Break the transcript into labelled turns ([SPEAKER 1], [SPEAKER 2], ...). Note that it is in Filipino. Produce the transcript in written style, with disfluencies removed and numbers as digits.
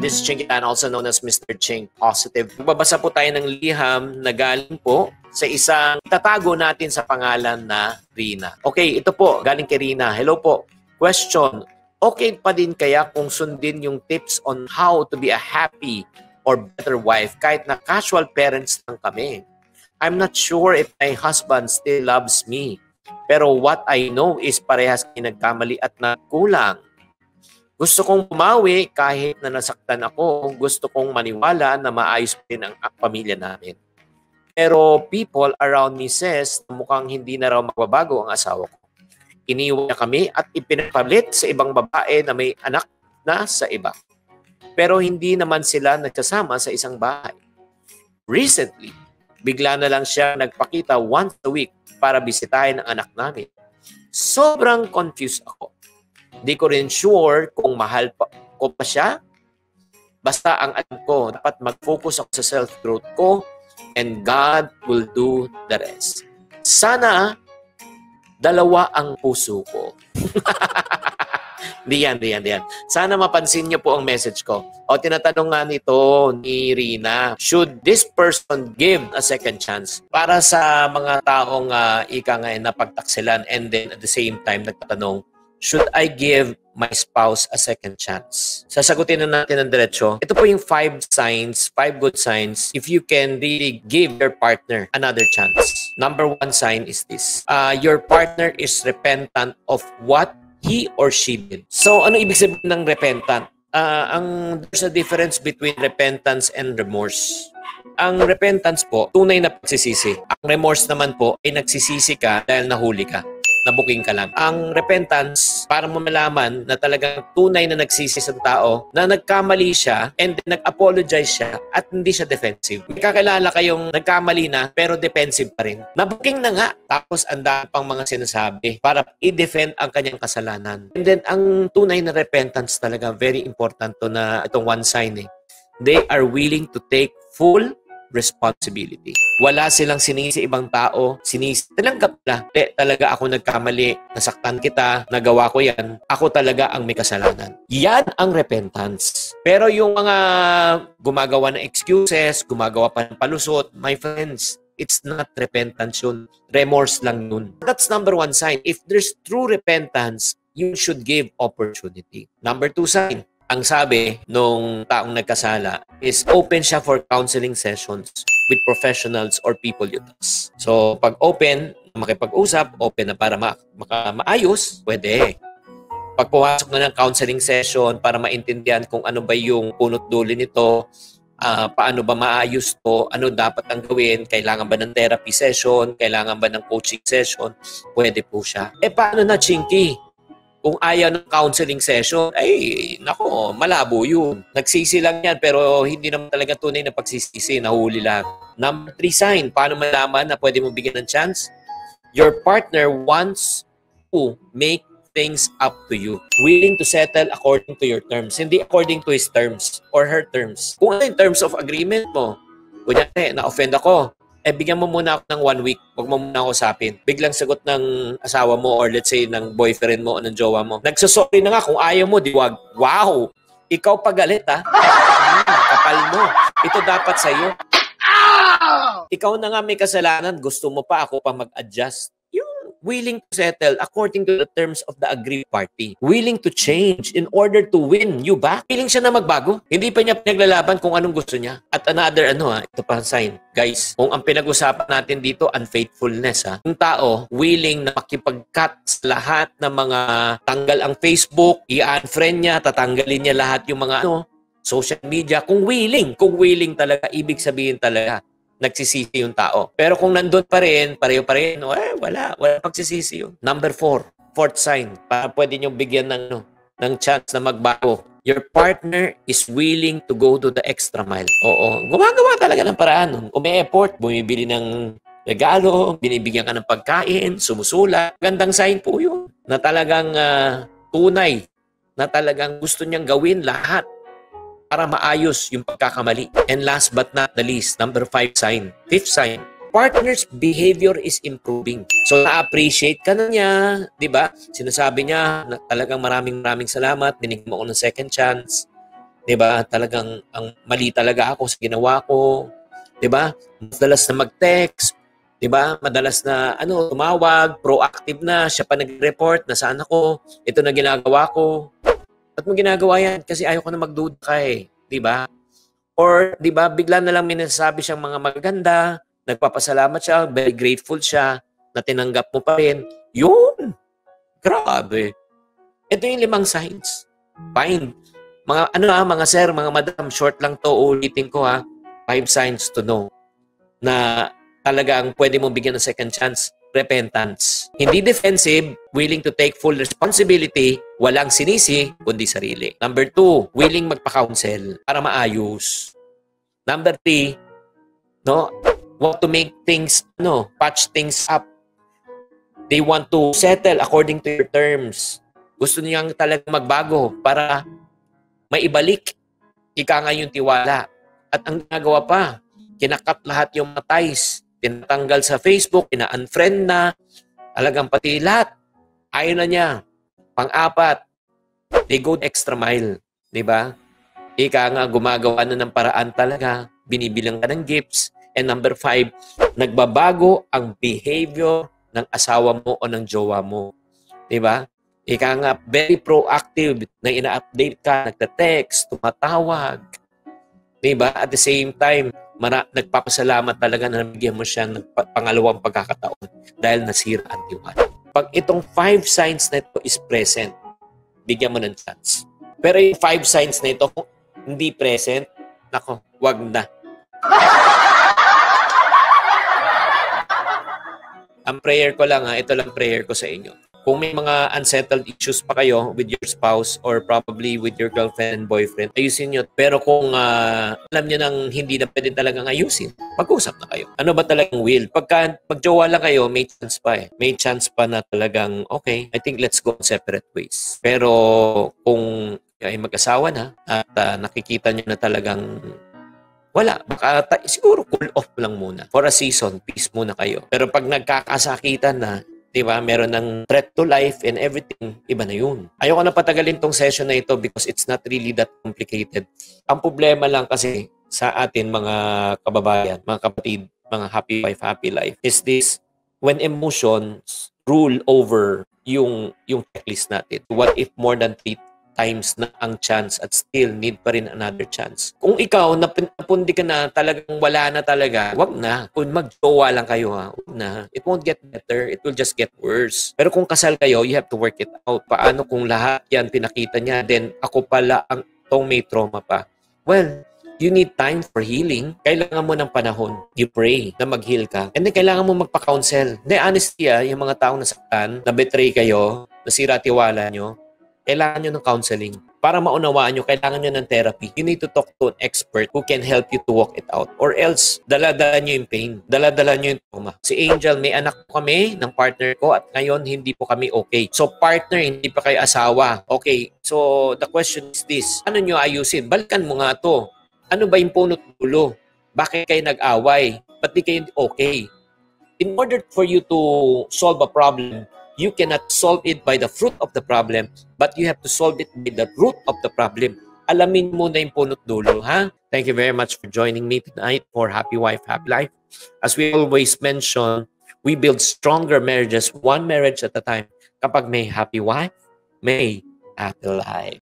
[SPEAKER 1] This is Ching Kitan, also known as Mr. Ching Positive. Magbabasa po tayo ng liham na galing po sa isang tatago natin sa pangalan na Rina. Okay, ito po, galing kay Rina. Hello po. Question, okay pa din kaya kung sundin yung tips on how to be a happy or better wife kahit na casual parents lang kami? I'm not sure if my husband still loves me. Pero what I know is parehas kami nagkamali at nagkulang. Gusto kong pumawi kahit na nasaktan ako. Gusto kong maniwala na maayos pa rin ang pamilya namin. Pero people around me says na mukhang hindi na raw magbabago ang asawa ko. Iniwan niya kami at ipinapalit sa ibang babae na may anak na sa iba. Pero hindi naman sila nagsasama sa isang bahay. Recently, bigla na lang siya nagpakita once a week para bisitahin ang anak namin. Sobrang confused ako. Di ko rin sure kung mahal ko pa siya. Basta ang alam ko, dapat mag-focus ako sa self-growth ko and God will do the rest. Sana dalawa ang puso ko. Diyan. Sana mapansin niyo po ang message ko. O tinatanong nga nito ni Rina, should this person give a second chance? Para sa mga taong ika nga napagtaksilan and then at the same time nagtatanong, should I give my spouse a second chance? Sasagutin na natin ng diretso. Ito po yung 5 signs, 5 good signs if you can really give your partner another chance. Number 1 sign is this. Your partner is repentant of what he or she did. So, ano ibig sabihin ng repentant? There's a difference between repentance and remorse. Ang repentance po, tunay na pagsisisi. Ang remorse naman po, ay nagsisisi ka dahil nahuli ka. Nabuking ka lang. Ang repentance, para mo malaman na talagang tunay na nagsisi sa tao, na nagkamali siya and then nag-apologize siya at hindi siya defensive. May kakilala kayong nagkamali na pero defensive pa rin. Nabuking na nga. Tapos ang dami pang mga sinasabi para i-defend ang kanyang kasalanan. And then ang tunay na repentance talaga, very important to na itong 1 sign eh. They are willing to take full responsibility. Wala silang sinisi ibang tao, tinanggap na. Talaga ako nagkamali, nasaktan kita, nagawa ko yan, ako talaga ang may kasalanan. Yan ang repentance. Pero yung mga gumagawa ng excuses, gumagawa pa ng palusot, my friends, it's not repentance yun. Remorse lang yun. That's number 1 sign. If there's true repentance, you should give opportunity. Number 2 sign. Ang sabi nung taong nagkasala is open siya for counseling sessions with professionals or people you trust. So, pag open, makipag-usap, open na para maayos, pwede. Pag pumasok na ng counseling session para maintindihan kung ano ba yung punot dulo nito, paano ba maayos to, ano dapat ang gawin, kailangan ba ng therapy session, kailangan ba ng coaching session, pwede po siya. Paano na, Chinky? Kung ayaw ng counseling session, ay, nako, malabo yun. Nagsisi lang yan, pero hindi naman talaga tunay na pagsisisi, nahuli lang. Number 3 sign, paano malaman na pwede mo bigyan ng chance? Your partner wants to make things up to you. Willing to settle according to your terms, hindi according to his terms or her terms. Kung ano yung terms of agreement mo, kunyari, na-offend ako, bigyan mo muna ako ng 1 week. Huwag mo muna ako usapin. Biglang sagot ng asawa mo or let's say ng boyfriend mo o ng jowa mo. Nagsasorry na nga kung ayaw mo, di wag. Wow! Ikaw pagalit ha? Kapal mo. Ito dapat sa'yo. Ikaw na nga may kasalanan. Gusto mo pa ako pa mag-adjust. Willing to settle according to the terms of the aggrieved party. Willing to change in order to win you back. Willing siya na magbago. Hindi pa niya pinaglalaban kung anong gusto niya. At another ito pa sign. Guys, kung ang pinag-usapan natin dito, unfaithfulness Yung tao, willing na makipag-cut sa lahat ng mga tanggal ang Facebook, i-unfriend niya, tatanggalin niya lahat yung mga social media. Kung willing talaga, ibig sabihin talaga, nagsisisi yung tao. Pero kung nandun pa rin, pareho pa rin, wala pagsisisi yun. Number 4, 4th sign, para pwede nyo bigyan ng chance na magbago. Your partner is willing to go to the extra mile. Oo, gumagawa talaga ng paraan. Umi-effort, bumibili ng regalo, binibigyan ka ng pagkain, sumusula. Gandang sign po yun. Na talagang tunay, na talagang gusto niyang gawin lahat para maayos yung pagkakamali. And last but not the least, number 5 sign, 5th sign, partner's behavior is improving. So, na-appreciate ka na niya, di ba? Sinasabi niya na talagang maraming salamat, binigyan mo ako ng second chance. 'Di ba? Talagang ang mali talaga ako sa ginawa ko. 'Di ba? Madalas na mag-text, 'di ba? Madalas na tumawag, proactive na, siya pa nag-report na saan ako, ito na ginagawa ko. Ba't mo ginagawa yan? Kasi ayaw ko na magduda ka eh. 'Di ba? Or 'di ba, bigla na lang may nasasabi siyang mga magaganda, nagpapasalamat siya, very grateful siya na tinanggap mo pa rin. Yun! Grabe. Ito yung 5 signs. Fine. Mga sir, mga madam, short lang to, ulitin ko ha. 5 signs to know na talagang pwede mong bigyan ng second chance. Repentance. Hindi defensive, willing to take full responsibility, walang sinisi, kundi sarili. Number 2, willing magpa-counsel para maayos. Number 3, want to make things, patch things up. They want to settle according to your terms. Gusto niyang talagang magbago para maibalik yung tiwala. At ang ginagawa pa, kinakat lahat yung mga ties. Tinatanggal sa Facebook, ina-unfriend na, talagang pati lahat. Ayaw na niya. Pang-4, they go extra mile. Diba? Nga, gumagawa na ng paraan talaga. Binibilang ka ng gifts. And number 5, nagbabago ang behavior ng asawa mo o ng jowa mo. Diba? Nga, very proactive na ina-update ka, nagta-text, tumatawag. Diba? At the same time, nagpapasalamat talaga na nabigyan mo siya ng pangalawang pagkakataon dahil nasira ang tiwala. Pag itong 5 signs na ito is present, bigyan mo ng chance. Pero yung 5 signs na ito, kung hindi present, nako, wag na. Ang prayer ko lang ito lang prayer ko sa inyo. Kung may mga unsettled issues pa kayo with your spouse or probably with your girlfriend and boyfriend, ayusin nyo. Pero kung alam nyo nang hindi na pwede talagang ayusin, mag-usap na kayo. Ano ba talagang will? Pagka magjowa lang kayo, may chance pa eh. May chance pa na talagang, okay, I think let's go separate ways. Pero kung ay mag-asawa na at nakikita nyo na talagang wala. Baka siguro cool off lang muna. For a season, peace muna kayo. Pero pag nagkakasakitan na, diba, meron ng threat to life and everything, iba na yun. Ayoko na patagalin tong session na ito because it's not really that complicated. Ang problema lang kasi sa atin mga kababayan, mga kapatid, mga happy wife, happy life, is this, when emotions rule over yung checklist natin. What if more than 3 times na ang chance at still need pa rin another chance? Kung ikaw, napundi ka na, talagang wala na talaga, wag na. Kung mag-jowa lang kayo, wag na. It won't get better. It will just get worse. Pero kung kasal kayo, you have to work it out. Paano kung lahat yan pinakita niya, then ako pala ang may trauma pa? Well, you need time for healing. Kailangan mo ng panahon. You pray na mag-heal ka. And then kailangan mo magpa-counsel. Hindi, honestly, yung mga taong nasaktan, na-betray kayo, nasira tiwala nyo, kailangan nyo ng counseling. Para maunawaan nyo, kailangan nyo ng therapy. You need to talk to an expert who can help you to walk it out. Or else, dala-dala nyo yung pain. Dala-dala nyo yung trauma. Si Angel, may anak po kami ng partner ko at ngayon hindi po kami okay. So partner, hindi pa kayo asawa. Okay, so the question is this. Ano nyo ayusin? Balikan mo nga to. Ano ba yung punot dulo? Bakit kayo nag-away? Ba't di kayo okay? In order for you to solve a problem, you cannot solve it by the fruit of the problem, but you have to solve it by the root of the problem. Alamin mo na yung punot dulo, ha? Thank you very much for joining me tonight for Happy Wife, Happy Life. As we always mention, we build stronger marriages, one marriage at a time. Kapag may happy wife, may happy life.